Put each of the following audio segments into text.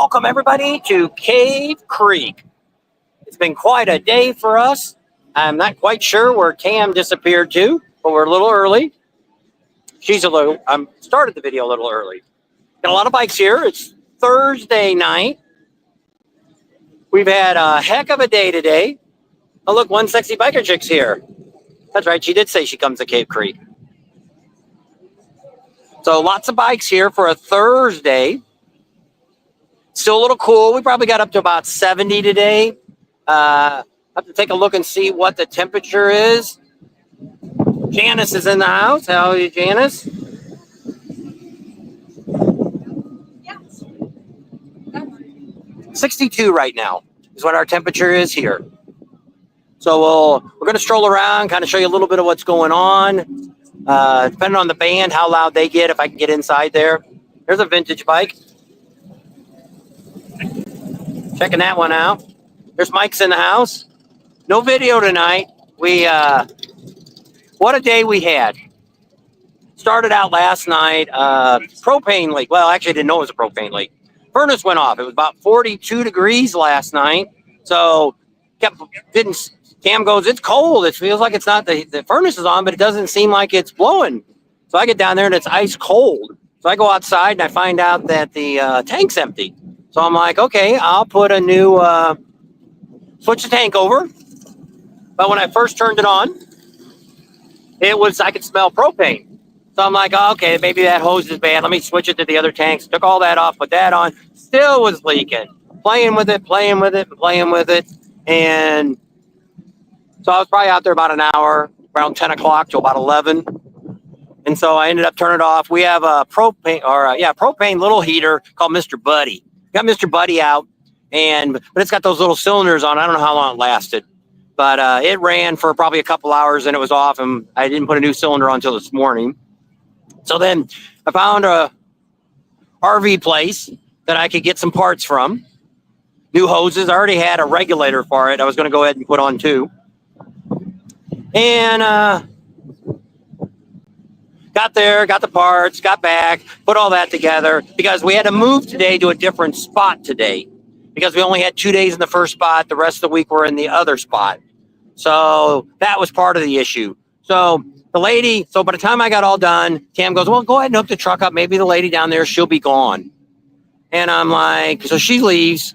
Welcome, everybody, to Cave Creek. It's been quite a day for us. I'm not quite sure where Cam disappeared to, but we're a little early. Started the video a little early. Got a lot of bikes here. It's Thursday night. We've had a heck of a day today. Oh, look, one sexy biker chick's here. That's right, she did say she comes to Cave Creek. So lots of bikes here for a Thursday. Still a little cool. We probably got up to about 70 today. Have to take a look and see what the temperature is. Janice is in the house. How are you, Janice? Yes. 62 right now is what our temperature is here. So we're going to stroll around, kind of show you a little bit of what's going on. Depending on the band, how loud they get, if I can get inside there. There's a vintage bike. Checking that one out. There's Mike's in the house. No video tonight. What a day we had. Started out last night, propane leak. Well, actually, I didn't know it was a propane leak. Furnace went off. It was about 42 degrees last night. So Cam goes, it's cold. It feels like it's not, the furnace is on, but it doesn't seem like it's blowing. So I get down there and it's ice cold. So I go outside and I find out that the tank's empty. So I'm like, okay, I'll put a new, switch the tank over. But when I first turned it on, I could smell propane. So I'm like, oh, okay, maybe that hose is bad. Let me switch it to the other tanks. Took all that off, put that on. Still was leaking. Playing with it. And so I was probably out there about an hour, around 10 o'clock till about 11. And so I ended up turning it off. We have a propane little heater called Mr. Buddy. Got Mr. Buddy out, but it's got those little cylinders on. I don't know how long it lasted, but it ran for probably a couple hours and it was off, and I didn't put a new cylinder on until this morning. So then I found a RV place that I could get some parts from. New hoses. I already had a regulator for it. I was going to go ahead and put on two. And got there, got the parts, got back, put all that together because we had to move today to a different spot today because we only had 2 days in the first spot. The rest of the week we're in the other spot. So that was part of the issue. So by the time I got all done, Cam goes, well, go ahead and hook the truck up. Maybe the lady down there, she'll be gone. And I'm like, so she leaves.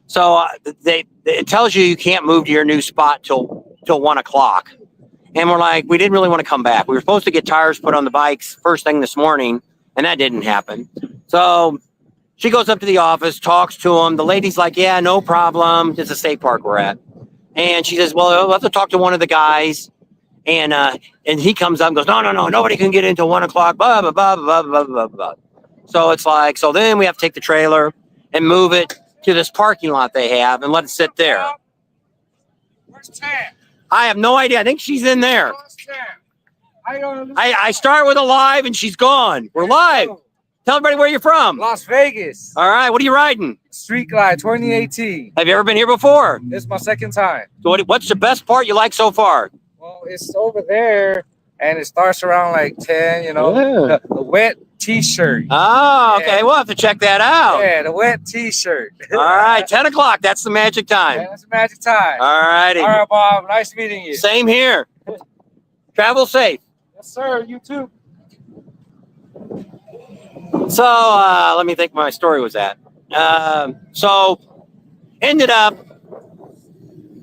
So it tells you can't move to your new spot till 1 o'clock. And we're like, we didn't really want to come back. We were supposed to get tires put on the bikes first thing this morning, and that didn't happen. So she goes up to the office, talks to him. The lady's like, yeah, no problem. It's a state park we're at. And she says, well, we'll have to talk to one of the guys. And he comes up and goes, no, nobody can get into 1 o'clock, blah, blah, blah, blah, blah, blah, blah. So it's like, so then we have to take the trailer and move it to this parking lot they have and let it sit there. Where's Tam? I have no idea. I think she's in there. I start with a live and she's gone. We're live. Tell everybody where you're from. Las Vegas. All right. What are you riding? Street Glide 2018. Have you ever been here before? This is my second time. So what's the best part you like so far? Well, it's over there and it starts around like 10, the wet t-shirt. Oh, okay. Yeah. We'll have to check that out. Yeah, the wet t-shirt. All right. 10 o'clock. That's the magic time. Yeah, that's the magic time. All righty. All right, Bob. Nice meeting you. Same here. Travel safe. Yes, sir. You too. So let me think where my story was at. So ended up,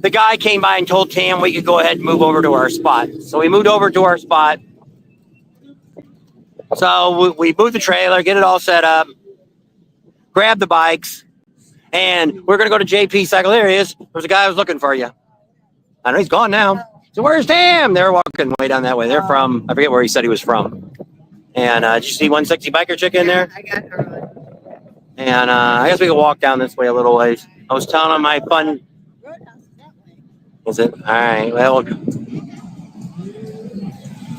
the guy came by and told Tam we could go ahead and move over to our spot. So we moved over to our spot. So we moved the trailer, get it all set up, grab the bikes, and we're going to go to JP Cycle. There he is. There's a guy who was looking for you. I know he's gone now. So where's Tam? They're walking way down that way. They're from, I forget where he said he was from. And did you see one sexy biker chick in there? I got her. And I guess we can walk down this way a little ways. I was telling him my fun. Is it? All right. Well,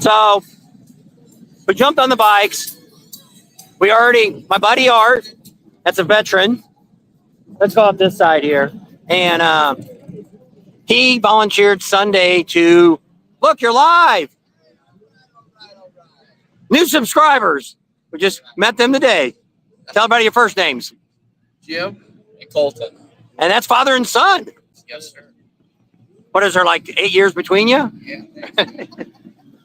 so we jumped on the bikes. My buddy Art, that's a veteran. Let's go up this side here. And he volunteered Sunday to, look, you're live. New subscribers. We just met them today. Tell everybody your first names. Jim and Colton. And that's father and son. Yes, sir. What is there, like 8 years between you? Yeah.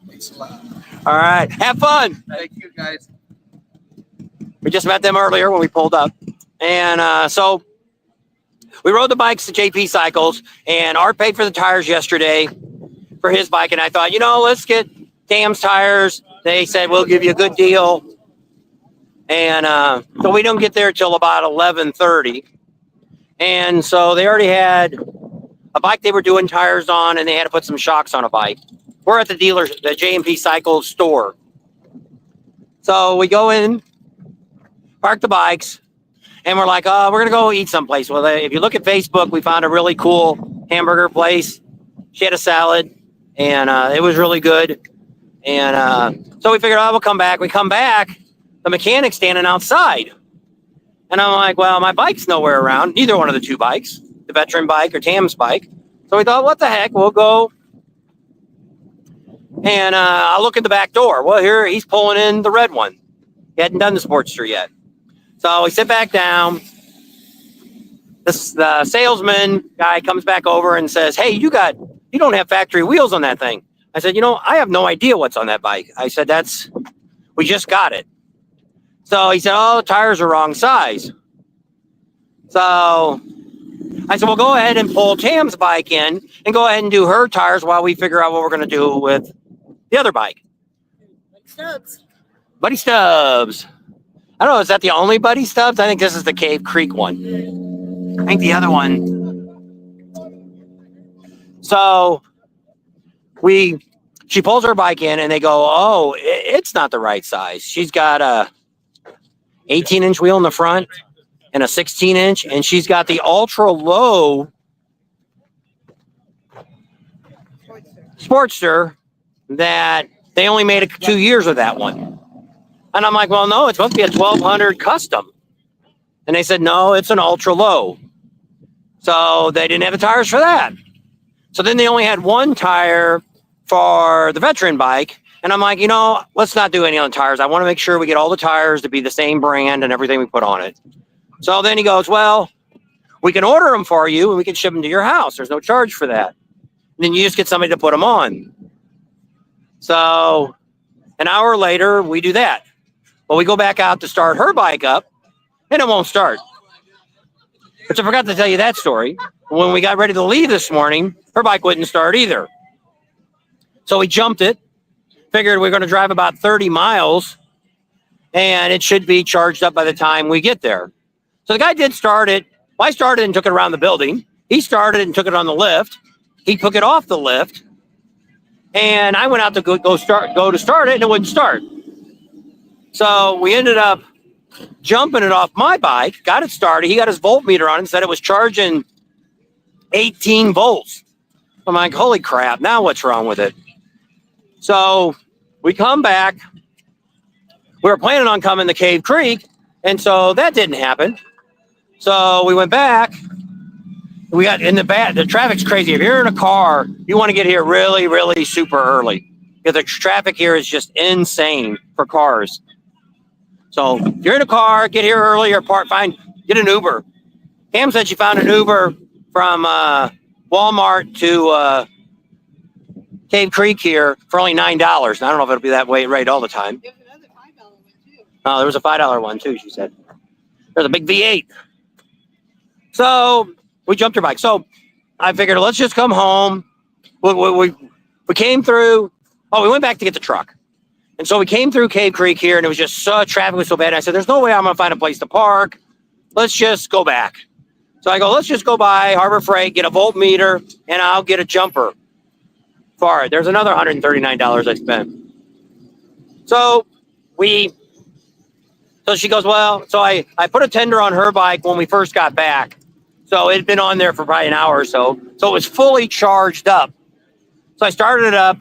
Thanks a lot. All right. Have fun. Thank you, guys. We just met them earlier when we pulled up. And so we rode the bikes to JP Cycles, and Art paid for the tires yesterday for his bike. And I thought, let's get Tam's tires. They said, we'll give you a good deal. And so we don't get there till about 11:30. And so they already had a bike they were doing tires on, and they had to put some shocks on a bike. We're at the dealer, the JMP Cycles store. So we go in, park the bikes, and we're like, we're going to go eat someplace. Well, if you look at Facebook, we found a really cool hamburger place. She had a salad, and it was really good. And so we figured, we'll come back. We come back, the mechanic's standing outside. And I'm like, well, my bike's nowhere around. Neither one of the two bikes, the veteran bike or Tam's bike. So we thought, what the heck? We'll go. And I'll look at the back door. Well, here he's pulling in the red one. He hadn't done the Sportster yet. So we sit back down. The salesman guy comes back over and says, hey, you don't have factory wheels on that thing. I said, I have no idea what's on that bike. I said, we just got it. So he said, the tires are wrong size. So I said, well, go ahead and pull Tam's bike in and go ahead and do her tires while we figure out what we're going to do with the other bike. Stubbs. Buddy Stubbs. I don't know, is that the only Buddy Stubbs? I think this is the Cave Creek one. I think the other one. So she pulls her bike in and they go, it's not the right size. She's got a 18-inch wheel in the front and a 16-inch, and she's got the ultra low Sportster that they only made 2 years of that one. And I'm like, well, no, it's supposed to be a 1200 custom. And they said, no, it's an ultra low. So they didn't have the tires for that. So then they only had one tire for the veteran bike. And I'm like, let's not do any on tires. I want to make sure we get all the tires to be the same brand and everything we put on it. So then he goes, well, we can order them for you and we can ship them to your house. There's no charge for that. And then you just get somebody to put them on. So an hour later, we do that. Well, we go back out to start her bike up and it won't start. But I forgot to tell you that story. When we got ready to leave this morning, her bike wouldn't start either. So we jumped it. Figured we're going to drive about 30 miles and it should be charged up by the time we get there. So the guy did start it. Well, I started and took it around the building. He started and took it on the lift. He took it off the lift. And I went out to go to start it and it wouldn't start. So we ended up jumping it off my bike, got it started. He got his voltmeter on it and said it was charging 18 volts. I'm like, holy crap, now what's wrong with it? So we come back. We were planning on coming to Cave Creek, and so that didn't happen. So we went back. We got in the back. The traffic's crazy. If you're in a car, you want to get here really, really super early because the traffic here is just insane for cars. So if you're in a car, get here early or get an Uber. Pam said she found an Uber from Walmart to Cave Creek here for only $9. I don't know if it'll be that way rate all the time. There's another $5 one too. Oh, there was a $5 one too, she said. There's a big V8. So we jumped her bike. So I figured, let's just come home. We came through. We went back to get the truck. And so we came through Cave Creek here, and it was just traffic was so bad. I said, there's no way I'm going to find a place to park. Let's just go back. So I go, let's just go by Harbor Freight, get a voltmeter, and I'll get a jumper for it. There's another $139 I spent. So she goes, well, so I put a tender on her bike when we first got back. So it had been on there for probably an hour or so. So it was fully charged up. So I started it up,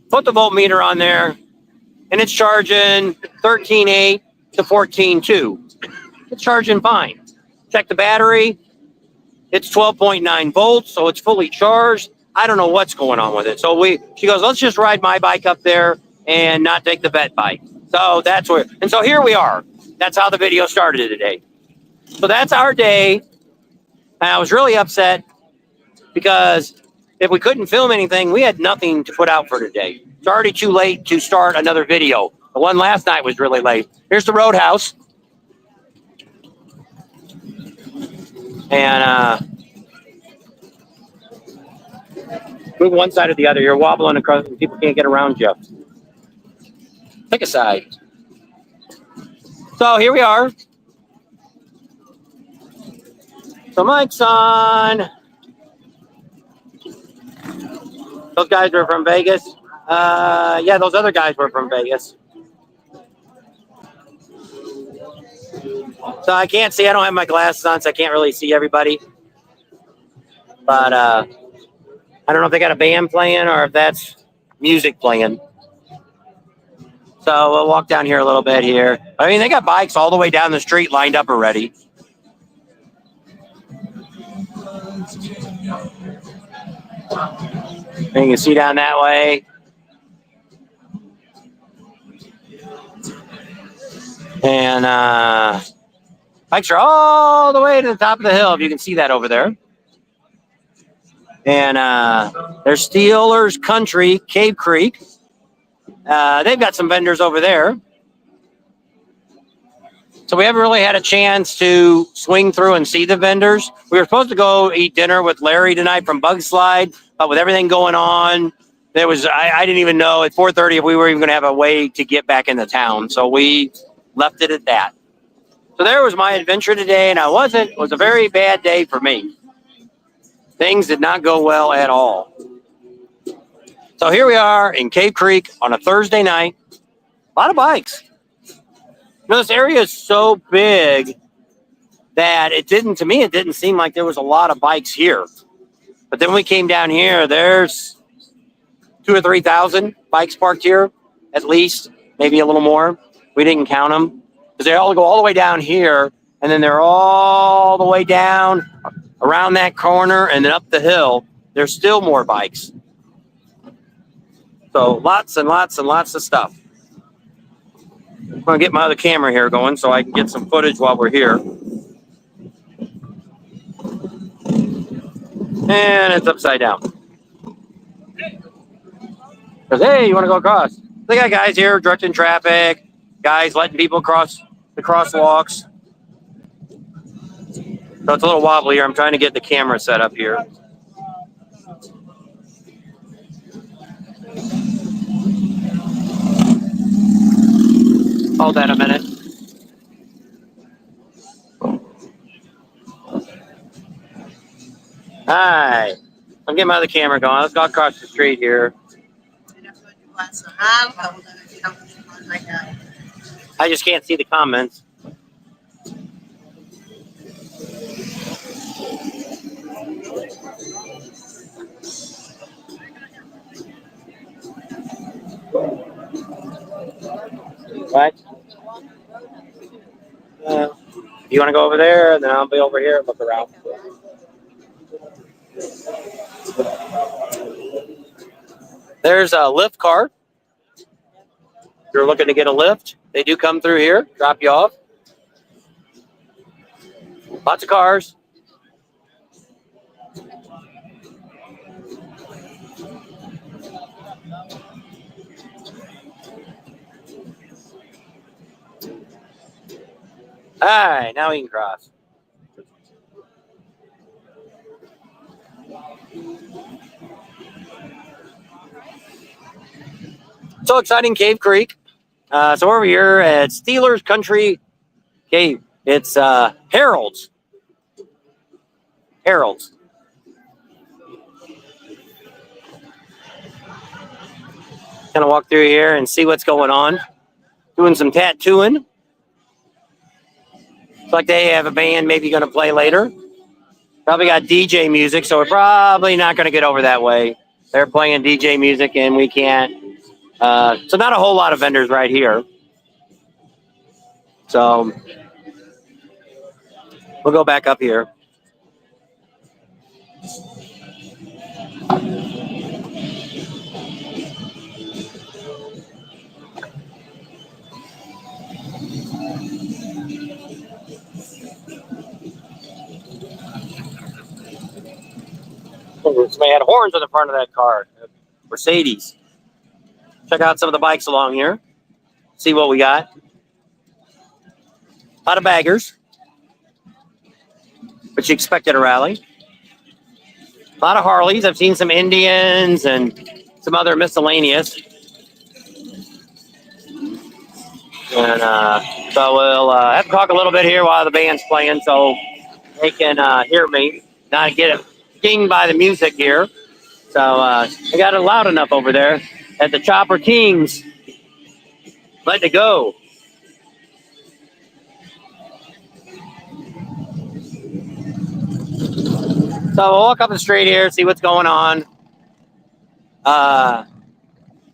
put the voltmeter on there, and it's charging 13.8 to 14.2. It's charging fine. Check the battery. It's 12.9 volts, so it's fully charged. I don't know what's going on with it. So she goes, let's just ride my bike up there and not take the vet bike. So that's where, and so here we are. That's how the video started today. So that's our day. And I was really upset because if we couldn't film anything, we had nothing to put out for today. It's already too late to start another video. The one last night was really late. Here's the Roadhouse. And move one side or the other. You're wobbling across and people can't get around you. Take a side. So here we are. So mic's on. Those guys were from Vegas. Yeah, those other guys were from Vegas. So I can't see. I don't have my glasses on, so I can't really see everybody. But I don't know if they got a band playing or if that's music playing. So we'll walk down here a little bit here. I mean, they got bikes all the way down the street lined up already. And you can see down that way. And bikes are all the way to the top of the hill, if you can see that over there. And there's Steelers Country, Cave Creek. They've got some vendors over there. So we haven't really had a chance to swing through and see the vendors. We were supposed to go eat dinner with Larry tonight from Bug Slide, but with everything going on, there was I didn't even know at 4:30 if we were even going to have a way to get back into town. So we left it at that. So there was my adventure today, and it was a very bad day for me. Things did not go well at all. So here we are in Cave Creek on a Thursday night. A lot of bikes. You know, this area is so big that it didn't seem like there was a lot of bikes here. But then we came down here, there's 2,000 or 3,000 bikes parked here, at least, maybe a little more. We didn't count them because they all go all the way down here, and then they're all the way down around that corner and then up the hill. There's still more bikes. So lots and lots and lots of stuff. I'm going to get my other camera here going so I can get some footage while we're here. And it's upside down. Because, hey, you want to go across? They got guys here directing traffic, guys letting people cross the crosswalks. So it's a little wobbly here. I'm trying to get the camera set up here. Hold that a minute. Hi. I'm getting my other camera going. Let's go across the street here. I just can't see the comments. What? You want to go over there, and then I'll be over here and look around. There's a lift car. If you're looking to get a lift, they do come through here, drop you off. Lots of cars. All right, now we can cross. So exciting, Cave Creek. So over here at Steelers Country Cave, it's Harold's. Harold's. Kind of walk through here and see what's going on. Doing some tattooing. Looks like they have a band maybe going to play later. Probably got DJ music, so we're probably not going to get over that way. They're playing DJ music and we can't. So not a whole lot of vendors right here. So we'll go back up here. Oh, somebody had horns on the front of that car. Mercedes. Check out some of the bikes along here. See what we got. A lot of baggers, which you expect at a rally. A lot of Harleys. I've seen some Indians and some other miscellaneous. And so we'll have to talk a little bit here while the band's playing so they can hear me, not get dinged by the music here. So I got it loud enough over there at the Chopper Kings. Letting it go. So we'll walk up the street here, see what's going on.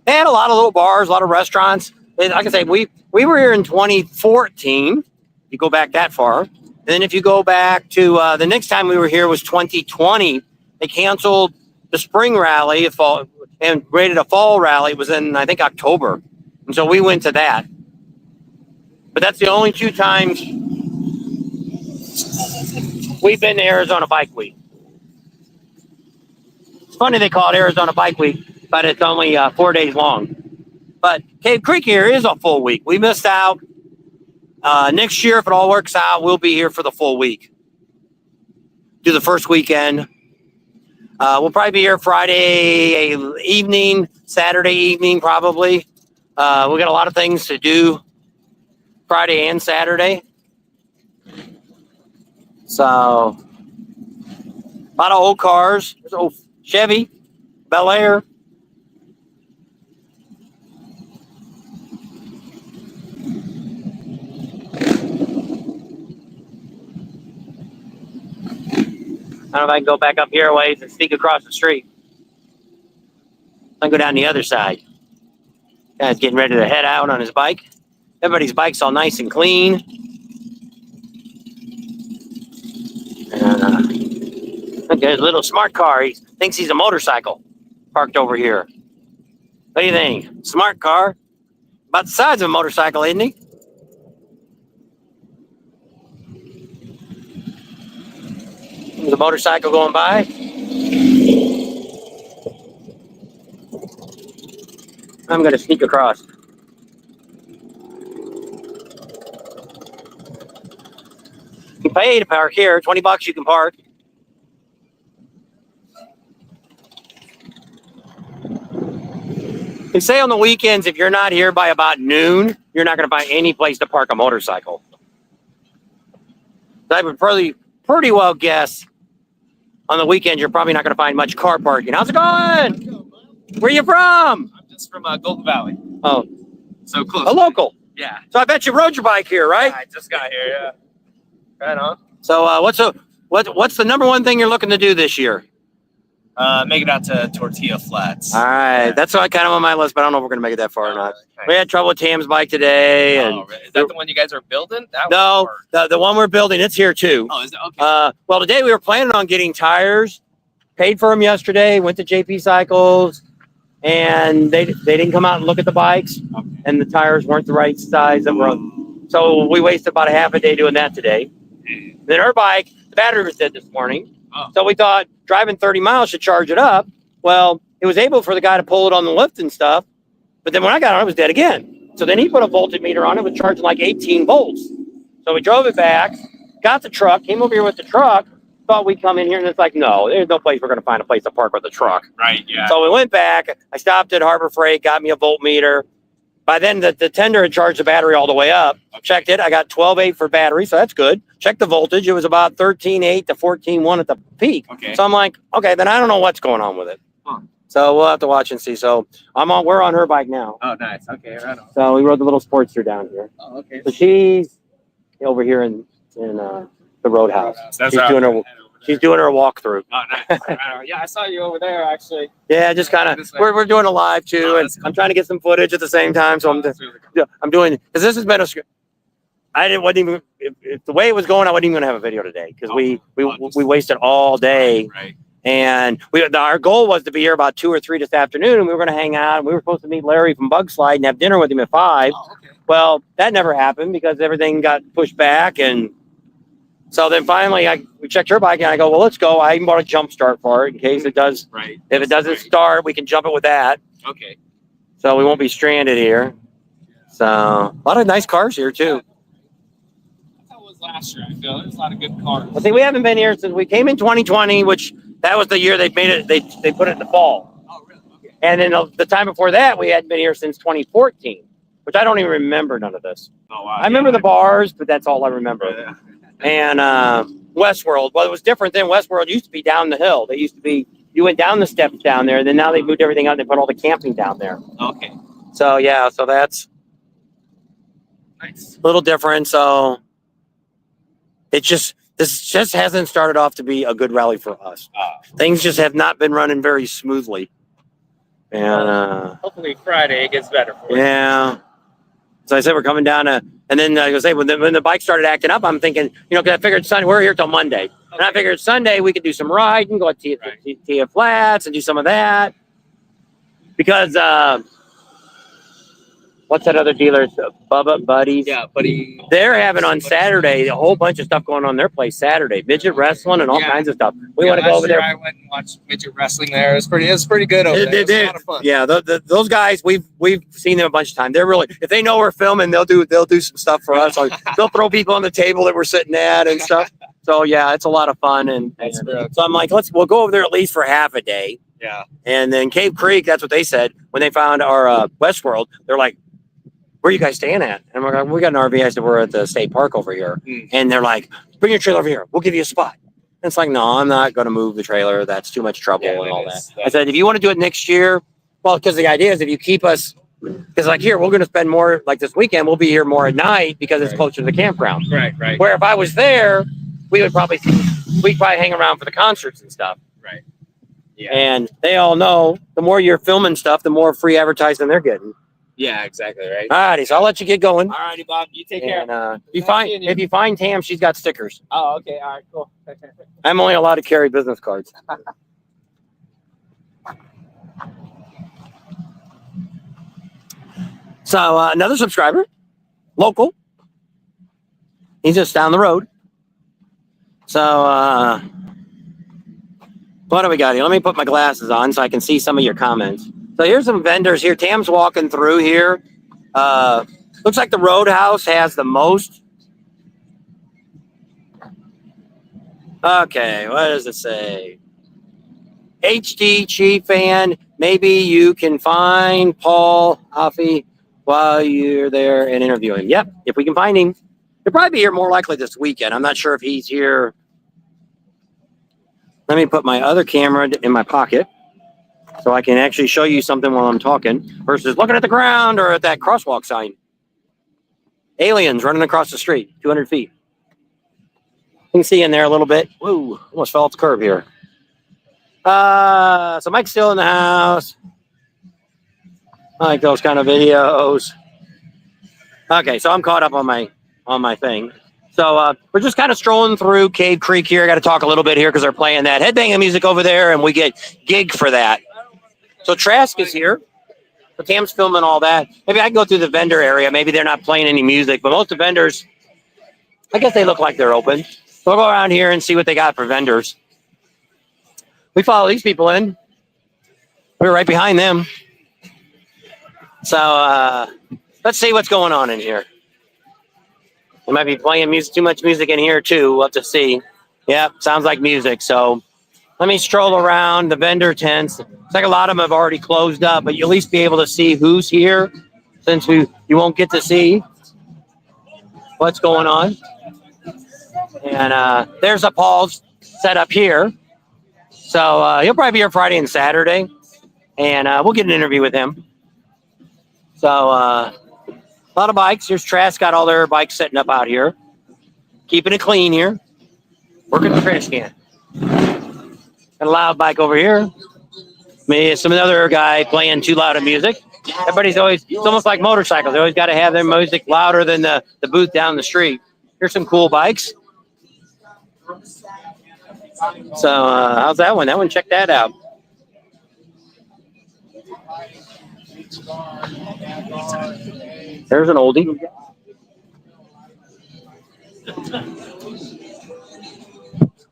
They had a lot of little bars, a lot of restaurants. Like I say, we were here in 2014. You go back that far. And then if you go back to the next time we were here was 2020. They canceled the spring rally and rated a fall rally. It was in, I think, October. And so we went to that. But that's the only 2 times we've been to Arizona Bike Week. It's funny they call it Arizona Bike Week, but it's only 4 days long. But Cave Creek here is a full week. We missed out. Next year, if it all works out, we'll be here for the full week. Do the first weekend. We'll probably be here Friday evening, Saturday evening, probably. We got a lot of things to do Friday and Saturday. So, a lot of old cars. There's old Chevy, Bel Air. I don't know if I can go back up here a ways and sneak across the street. I can go down the other side. Guy's getting ready to head out on his bike. Everybody's bike's all nice and clean. And look, there's a little smart car. He thinks he's a motorcycle parked over here. What do you think? Smart car? About the size of a motorcycle, isn't he? There's a motorcycle going by. I'm going to sneak across. You pay to park here. $20 you can park. They say on the weekends, if you're not here by about noon, you're not going to find any place to park a motorcycle. I would pretty well guess on the weekend you're probably not going to find much car parking. How's it going? Where are you from? I'm just from Golden Valley. Oh, So close. a local. Yeah. So I bet you rode your bike here, right? I just got here, yeah. Right on. So what's the number one thing you're looking to do this year? Make it out to Tortilla Flats. All right, Yeah. that's kind of on my list, but I don't know if we're gonna make it that far or Oh, not. really? We had trouble with Tam's bike today, and Oh, really? Is that the one you guys are building? That no, one, the one we're building, it's here too. Oh, is it? Okay. Well, today we were planning on getting tires. Paid for them yesterday. Went to JP Cycles, and they didn't come out and look at the bikes, Okay. and the tires weren't the right size that were. So we wasted about a half a day doing that today. Then our bike, the battery was dead this morning. Oh. So we thought driving 30 miles should charge it up. Well, it was able for the guy to pull it on the lift and stuff. But then when I got on, it was dead again. So then he put a voltmeter on it, was charging like 18 volts. So we drove it back, got the truck, came over here with the truck, thought we'd come in here, and it's like, no, there's no place we're going to find a place to park with the truck. Right, yeah. So we went back. I stopped at Harbor Freight, got me a voltmeter. By then, the tender had charged the battery all the way up. Checked it. I got 12.8 for battery, so that's good. Checked the voltage. It was about 13.8 to 14.1 at the peak. Okay. So I'm like, okay, then I don't know what's going on with it. Huh. So we'll have to watch and see. So we're on her bike now. Oh, nice. Okay, right on. So we rode the little Sportster down here. Oh, okay. So she's over here in the Roadhouse. That's She's how doing I her head over there. she's doing her walkthrough. Oh, nice. Right on. Yeah, I saw you over there, actually. Yeah, just kind of This way. we're doing a live too, Oh, and that's cool. I'm trying to get some footage at the same time. So That's really cool. I'm doing because this has been wasn't even if the way it was going, I wasn't even gonna have a video today because we wasted all day, Right. and our goal was to be here about 2 or 3 this afternoon, and we were gonna hang out, and we were supposed to meet Larry from Bug Slide and have dinner with him at 5. Oh, okay. Well, that never happened because everything got pushed back, and So then finally, we checked her bike, and I go, well, let's go. I even bought a jump start for it in case it does. Right. If it doesn't start, we can jump it with that. Okay. So we won't be stranded here. So a lot of nice cars here too. That's how it was last year. I feel there's a lot of good cars. I think we haven't been here since we came in 2020, which that was the year they made it. They put it in the fall. Oh, really? Okay. And then the time before that, we hadn't been here since 2014, which I don't even remember none of this. Oh, wow. I remember the bars, but that's all I remember. Yeah. And Westworld, well, it was different then. Westworld used to be down the hill. They used to be, you went down the steps down there, and then now they moved everything out. They put all the camping down there. Okay. So, yeah, so that's Nice. a little different. So this just hasn't started off to be a good rally for us. Things just have not been running very smoothly. And Hopefully Friday it gets better for you. yeah. So I said we're coming down to, and then I was say when the bike started acting up, I'm thinking, because I figured Sunday we're here till Monday, and I figured Sunday we could do some riding, go to Tia Flats and do some of that, because what's that other dealer? Bubba Buddies. Yeah, buddy. They're having on Saturday a whole bunch of stuff going on their place Saturday, midget wrestling and all kinds of stuff. We want to go over there. I went and watched midget wrestling there. It was pretty good over there. It was a lot of fun. Yeah, those guys we've seen them a bunch of times. They're really, if they know we're filming, they'll do some stuff for us. Like, they'll throw people on the table that we're sitting at and stuff. So yeah, it's a lot of fun. And so I'm like, we'll go over there at least for half a day. Yeah. And then Cave Creek, that's what they said when they found our Westworld. They're like, where are you guys staying at? And we're like, we got an RV. I said, we're at the state park over here. And they're like, bring your trailer over here. We'll give you a spot. And it's like, no, I'm not going to move the trailer. That's too much trouble and all that. I said, if you want to do it next year, well, because the idea is if you keep us, because like here, we're going to spend more, like this weekend, we'll be here more at night because it's closer to the campground. Right. Where if I was there, we'd probably hang around for the concerts and stuff. Right. Yeah. And they all know the more you're filming stuff, the more free advertising they're getting. Yeah, exactly, right. All righty, so I'll let you get going. All righty, Bob. You take care. And if you find Tam, she's got stickers. Oh, okay. All right, cool. I'm only allowed to carry business cards. So another subscriber, local. He's just down the road. So what do we got here? Let me put my glasses on so I can see some of your comments. So here's some vendors here. Tam's walking through here. Looks like the Roadhouse has the most. Okay, what does it say? HD Chief fan. Maybe you can find Paul Huffy while you're there and interview him. Yep, if we can find him. He'll probably be here more likely this weekend. I'm not sure if he's here. Let me put my other camera in my pocket so I can actually show you something while I'm talking versus looking at the ground or at that crosswalk sign. Aliens running across the street, 200 feet. You can see in there a little bit. Whoa, almost fell off the curb here. So Mike's still in the house. I like those kind of videos. Okay, so I'm caught up on my thing. So we're just kind of strolling through Cave Creek here. I got to talk a little bit here because they're playing that headbanging music over there, and we get gig for that. So Trask is here. So Tam's filming all that. Maybe I can go through the vendor area. Maybe they're not playing any music, but most of the vendors, I guess they look like they're open. So we'll go around here and see what they got for vendors. We follow these people in. We're right behind them. So let's see what's going on in here. They might be playing music, too much music in here too. We'll have to see. Yep, sounds like music. So let me stroll around the vendor tents. It's like a lot of them have already closed up, but you'll at least be able to see who's here since you won't get to see what's going on. And there's a Paul's set up here. So he'll probably be here Friday and Saturday. And we'll get an interview with him. So a lot of bikes. Here's Trask, got all their bikes setting up out here. Keeping it clean here. Working the trash can. Got a loud bike over here. Maybe some other guy playing too loud of music. Everybody's always, it's almost like motorcycles. They always got to have their music louder than the booth down the street. Here's some cool bikes. So how's that one? That one, check that out. There's an oldie.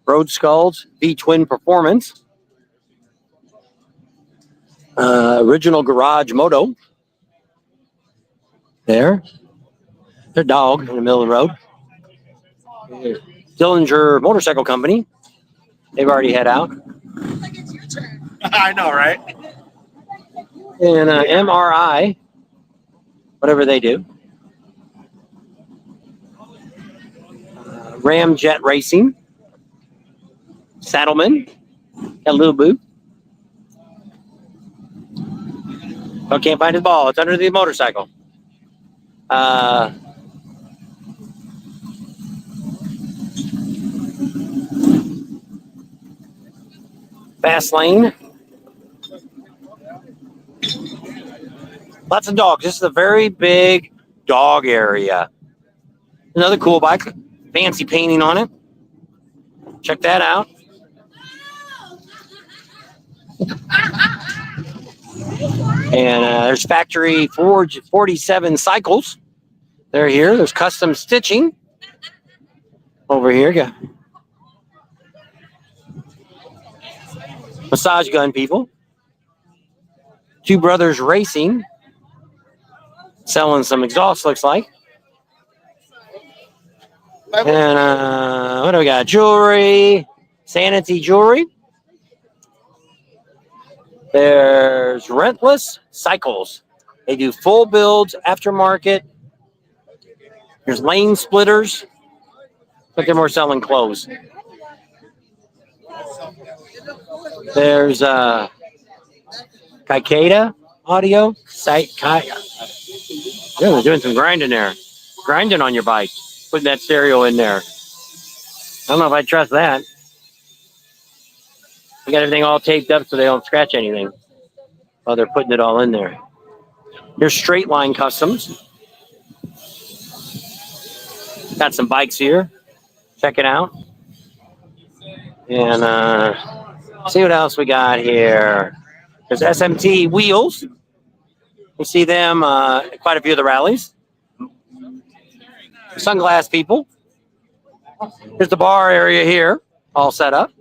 Road Skulls, V-Twin Performance. Original Garage Moto. There. Their dog in the middle of the road. Dillinger Motorcycle Company. They've already head out. I know, right? And MRI, whatever they do. Ramjet Racing. Saddleman. Got a little boo. Oh, can't find his ball. It's under the motorcycle. Fast Lane. Lots of dogs. This is a very big dog area. Another cool bike. Fancy painting on it. Check that out. And there's Factory Forge 47 Cycles. They're here. There's custom stitching over here. Got massage gun people. Two Brothers Racing. Selling some exhaust, looks like. And what do we got? Jewelry. Sanity Jewelry. There's Rentless Cycles. They do full builds, aftermarket. There's Lane Splitters. But they're more selling clothes. There's Kaikeda Audio. Yeah, they're doing some grinding there. Grinding on your bike. Putting that stereo in there. I don't know if I trust that. You got everything all taped up so they don't scratch anything while they're putting it all in there. Here's Straight Line Customs. Got some bikes here. Check it out. And see what else we got here. There's SMT Wheels. You see them at quite a few of the rallies. Sunglass people. Here's the bar area here, all set up.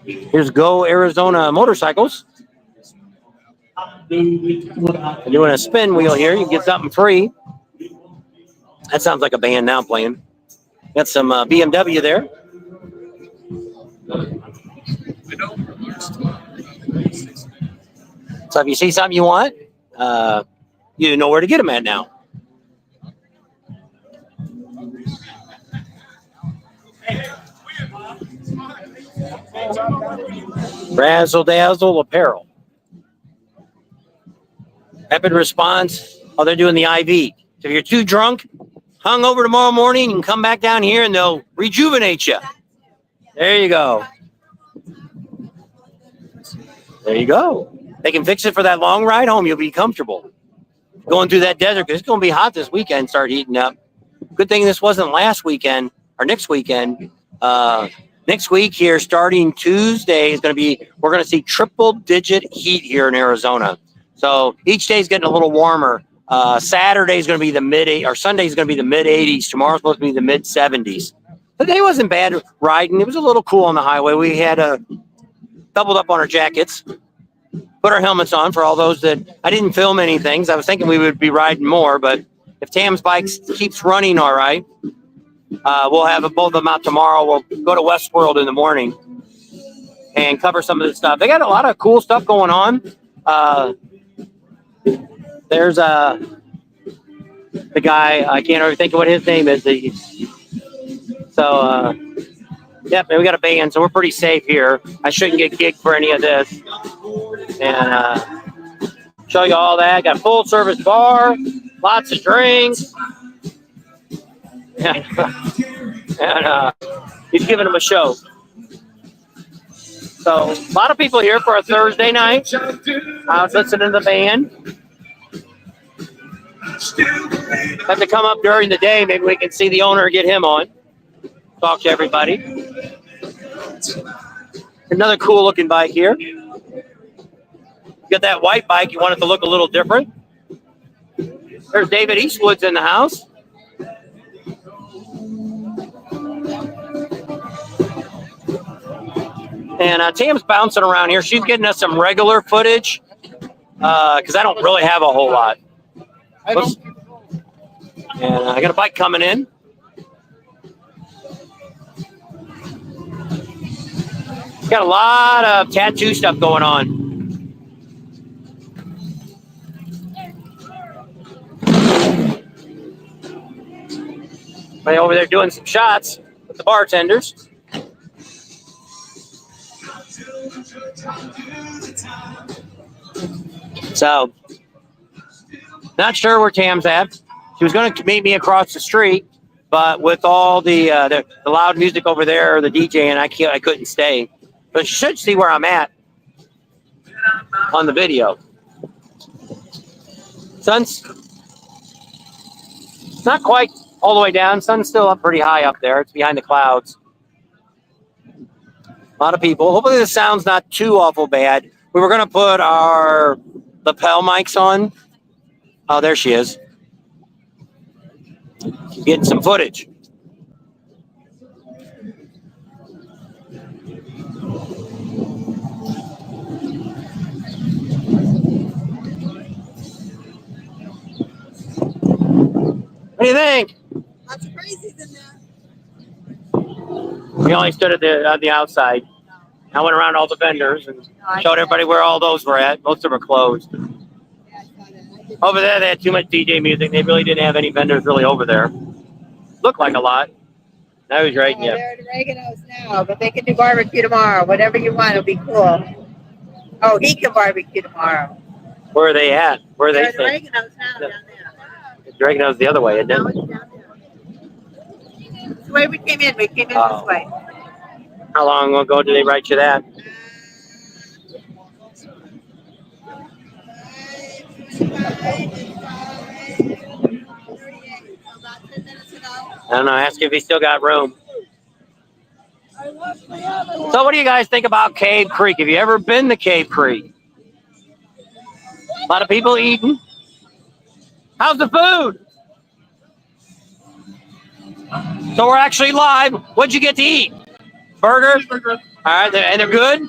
Here's Go Arizona Motorcycles. They're doing a spin wheel here. You can get something free. That sounds like a band now playing. Got some BMW there. So if you see something you want, you know where to get them at now. Razzle Dazzle Apparel. Rapid response. Oh, they're doing the IV. So if you're too drunk, hung over tomorrow morning, you can come back down here and they'll rejuvenate you. There you go. There you go. They can fix it for that long ride home. You'll be comfortable. Going through that desert, because it's going to be hot this weekend, start heating up. Good thing this wasn't last weekend or next weekend. Next week here, starting Tuesday, is going to be, we're going to see triple-digit heat here in Arizona. So each day is getting a little warmer. Saturday is going to be the Sunday is going to be the mid-80s. Tomorrow's supposed to be the mid-70s. The day wasn't bad riding. It was a little cool on the highway. We had doubled up on our jackets, put our helmets on for all those that I didn't film anything. I was thinking we would be riding more, but if Tam's bike keeps running all right, we'll have both of them out tomorrow. We'll go to Westworld in the morning and cover some of this stuff. They got a lot of cool stuff going on. There's the guy, I can't really think of what his name is. Yep, we got a band, so we're pretty safe here. I shouldn't get gigged for any of this. And show you all that. Got a full service bar, lots of drinks. And he's giving them a show. So a lot of people here for a Thursday night. I was listening to the band. Have to come up during the day. Maybe we can see the owner and get him on. Talk to everybody. Another cool looking bike here. You got that white bike. You want it to look a little different. There's David Eastwood's in the house. And Tam's bouncing around here. She's getting us some regular footage because I don't really have a whole lot. Whoops. And I got a bike coming in. Got a lot of tattoo stuff going on. Somebody over there doing some shots with the bartenders. So, not sure where Tam's at. She was going to meet me across the street, but with all the loud music over there, the DJ, and I couldn't stay. But you should see where I'm at on the video. Sun's not quite all the way down. Sun's still up pretty high up there. It's behind the clouds. A lot of people. Hopefully the sound's not too awful bad. We were going to put our lapel mics on. Oh, there she is. Getting some footage. What do you think? Lots of crazies in there. We only stood on the outside. I went around all the vendors and showed everybody where all those were at. Most of them are closed. Yeah, I saw that. Over there, they had too much DJ music. They really didn't have any vendors really over there. Looked like a lot. That was right, yeah. They're at Oregano's now, but they can do barbecue tomorrow. Whatever you want, it'll be cool. Oh, he can barbecue tomorrow. Where are they at? Where are They're they at staying? Oregano's now, down there. Oregano's the other way, isn't Now it? it's down there. It's the way we came in. We came in Oh. this way. How long ago did they write you that? I don't know. Ask if he still got room. So what do you guys think about Cave Creek? Have you ever been to Cave Creek? A lot of people eating. How's the food? So we're actually live. What'd you get to eat? Burger? All right, and they're good?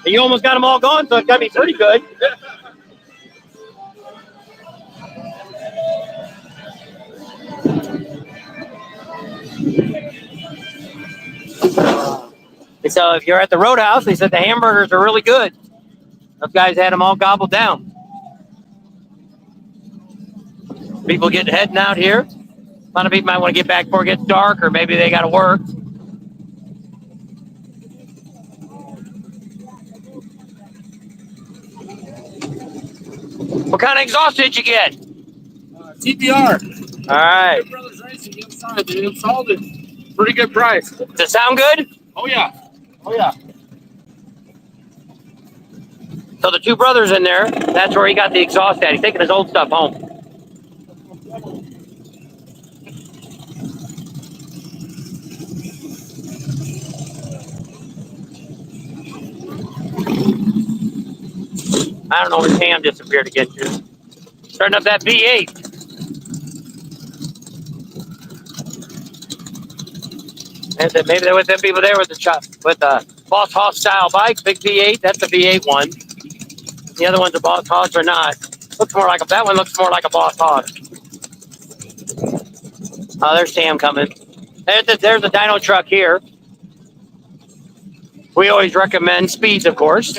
You almost got them all gone, so it's got to be pretty good. And so if you're at the Roadhouse, they said the hamburgers are really good. Those guys had them all gobbled down. People heading out here. A lot of people might want to get back before it gets dark, or maybe they got to work. What kind of exhaust did you get? TPR. All right. Brothers Racing inside. They installed it. Pretty good price. Does it sound good? Oh yeah. Oh yeah. So the two brothers in there, that's where he got the exhaust at. He's taking his old stuff home. I don't know where Tam disappeared again, too. Starting up that V8. And then maybe there was them people there with the Boss Hoss style bike, big V8. That's the V8 one. The other one's a Boss Hoss or not. Looks more like that one looks more like a Boss Hoss. Oh, there's Tam coming. There's the dyno truck here. We always recommend speeds, of course.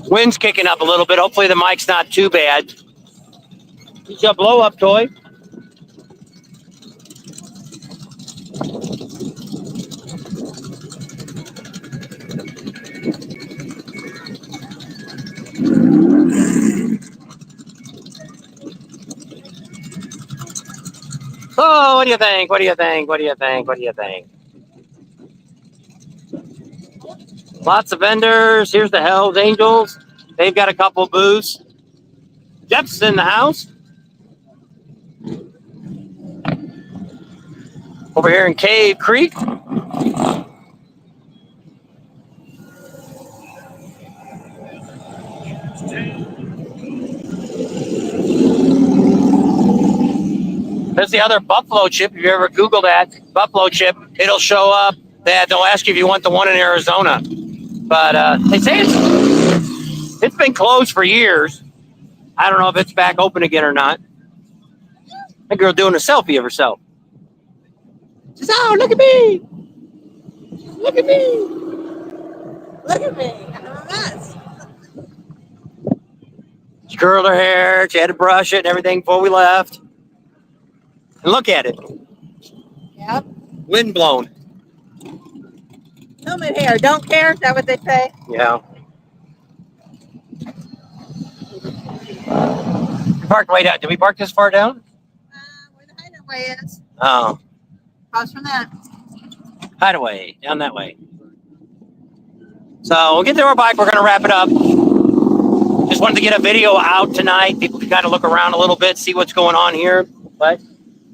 Wind's kicking up a little bit. Hopefully the mic's not too bad. It's a blow-up toy. Oh, what do you think? What do you think? What do you think? What do you think? Lots of vendors. Here's the Hells Angels. They've got a couple booths. Jeff's in the house. Over here in Cave Creek. There's the other Buffalo chip. If you ever Google that, Buffalo chip, it'll show up they'll ask you if you want the one in Arizona. But they say it's been closed for years. I don't know if it's back open again or not. That girl doing a selfie of herself. She says, "Oh, look at me! Look at me!" Look at me. I'm a mess. She curled her hair. She had to brush it and everything before we left. And look at it. Yep. Wind blown. Helmet hair. Don't care. Is that what they say? Yeah. We parked way down. Did we park this far down? Where the hideaway is. Oh, Across from that. hideaway. Down that way. So we'll get to our bike. We're going to wrap it up. Just wanted to get a video out tonight. People can kind of look around a little bit, see what's going on here. But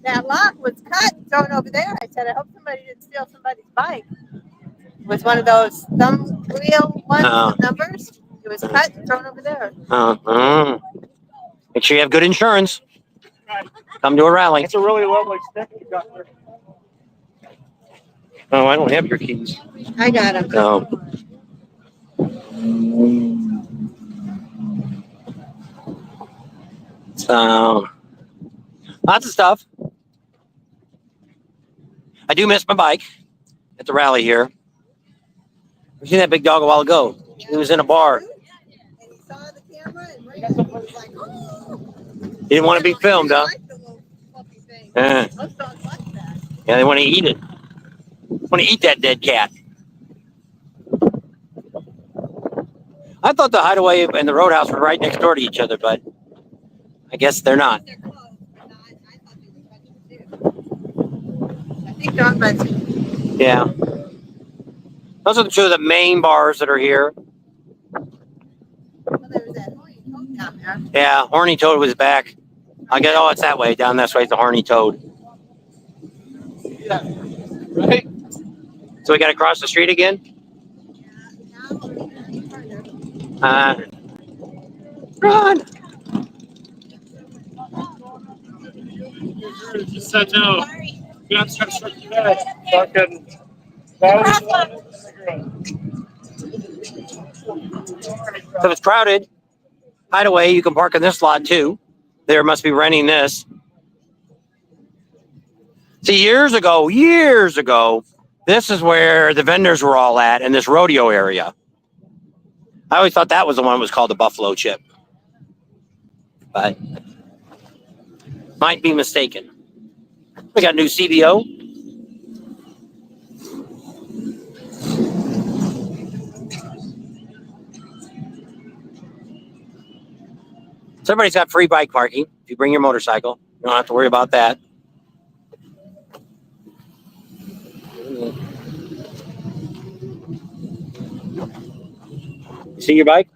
That lock was cut and thrown over there. I said, I hope somebody didn't steal somebody's bike. It was one of those thumb wheel ones with numbers. It was cut and thrown over there. Make sure you have good insurance. Come to a rally. It's a really lovely stick you got there. Oh, I don't have your keys. I got them. No. So, lots of stuff. I do miss my bike at the rally here. You seen that big dog a while ago? He was in a bar. And he saw the camera and was like, oh. He didn't want to be filmed, huh? Like the little fluffy thing. Yeah. Most dogs like that. Yeah, they want to eat it. Want to eat that dead cat. I thought the Hideaway and the Roadhouse were right next door to each other, but I guess they're not. They're close, but not, I thought they were too. I think dog bites. Yeah. Those are two of the main bars that are here. Well, there was that horny toad down there. Yeah, Horny Toad was back. I guess, oh, it's that way. Down this way is the Horny Toad. Yeah. Right? So we got to cross the street again? Run! Just said no. You have to start fucking. So if it's crowded, Hideaway, you can park in this lot too. There must be renting this. See, years ago, this is where the vendors were all at in this rodeo area. I always thought that was the one that was called the Buffalo Chip. But might be mistaken. We got a new CBO. So everybody's got free bike parking. If you bring your motorcycle, you don't have to worry about that. See your bike?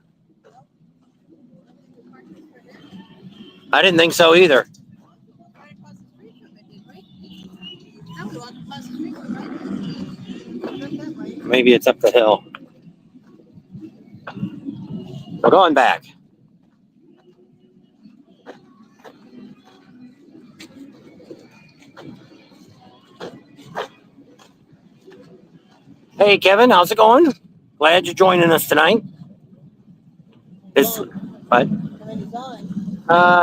I didn't think so either. Maybe it's up the hill. We're going back. Hey, Kevin, how's it going? Glad you're joining us tonight. This, what?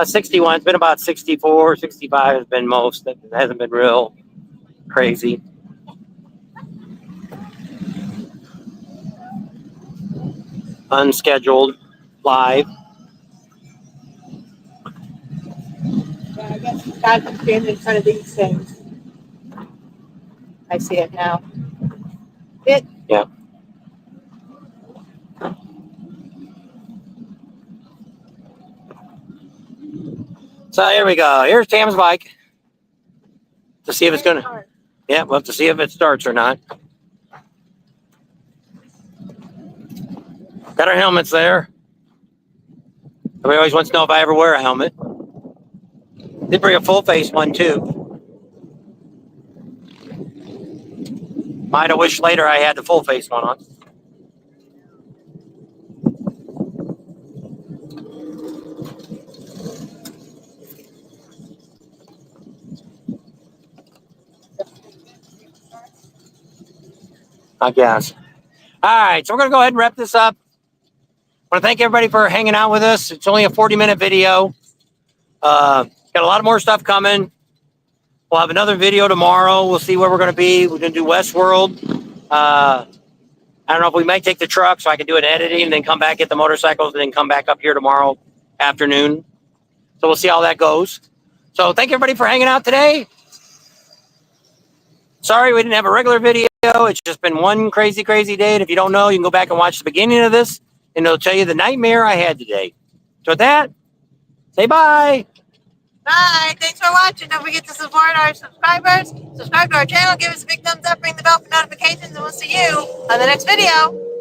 61. It's been about 64, 65 has been most. It hasn't been real crazy. Unscheduled, live. Yeah, I guess God can stand in front of these things. I see it now. Yeah. So here we go. Here's Tam's bike. To see if it's gonna. Yeah, we'll have to see if it starts or not. Got our helmets there. Everybody always wants to know if I ever wear a helmet. Did bring a full face one too. Might have wished later I had the full face one on. I guess. All right, so we're gonna go ahead and wrap this up. I want to thank everybody for hanging out with us. It's only a 40-minute video. Got a lot of more stuff coming. We'll have another video tomorrow. We'll see where we're gonna be. We're gonna do Westworld. I don't know if we might take the truck so I can do an editing and then come back, get the motorcycles, and then come back up here tomorrow afternoon. So we'll see how that goes. So thank everybody for hanging out today. Sorry we didn't have a regular video. It's just been one crazy, crazy day. And if you don't know, you can go back and watch the beginning of this, and it'll tell you the nightmare I had today. So with that, say bye. Bye. Thanks for watching. Don't forget to support our subscribers. Subscribe to our channel. Give us a big thumbs up. Ring the bell for notifications. And we'll see you on the next video.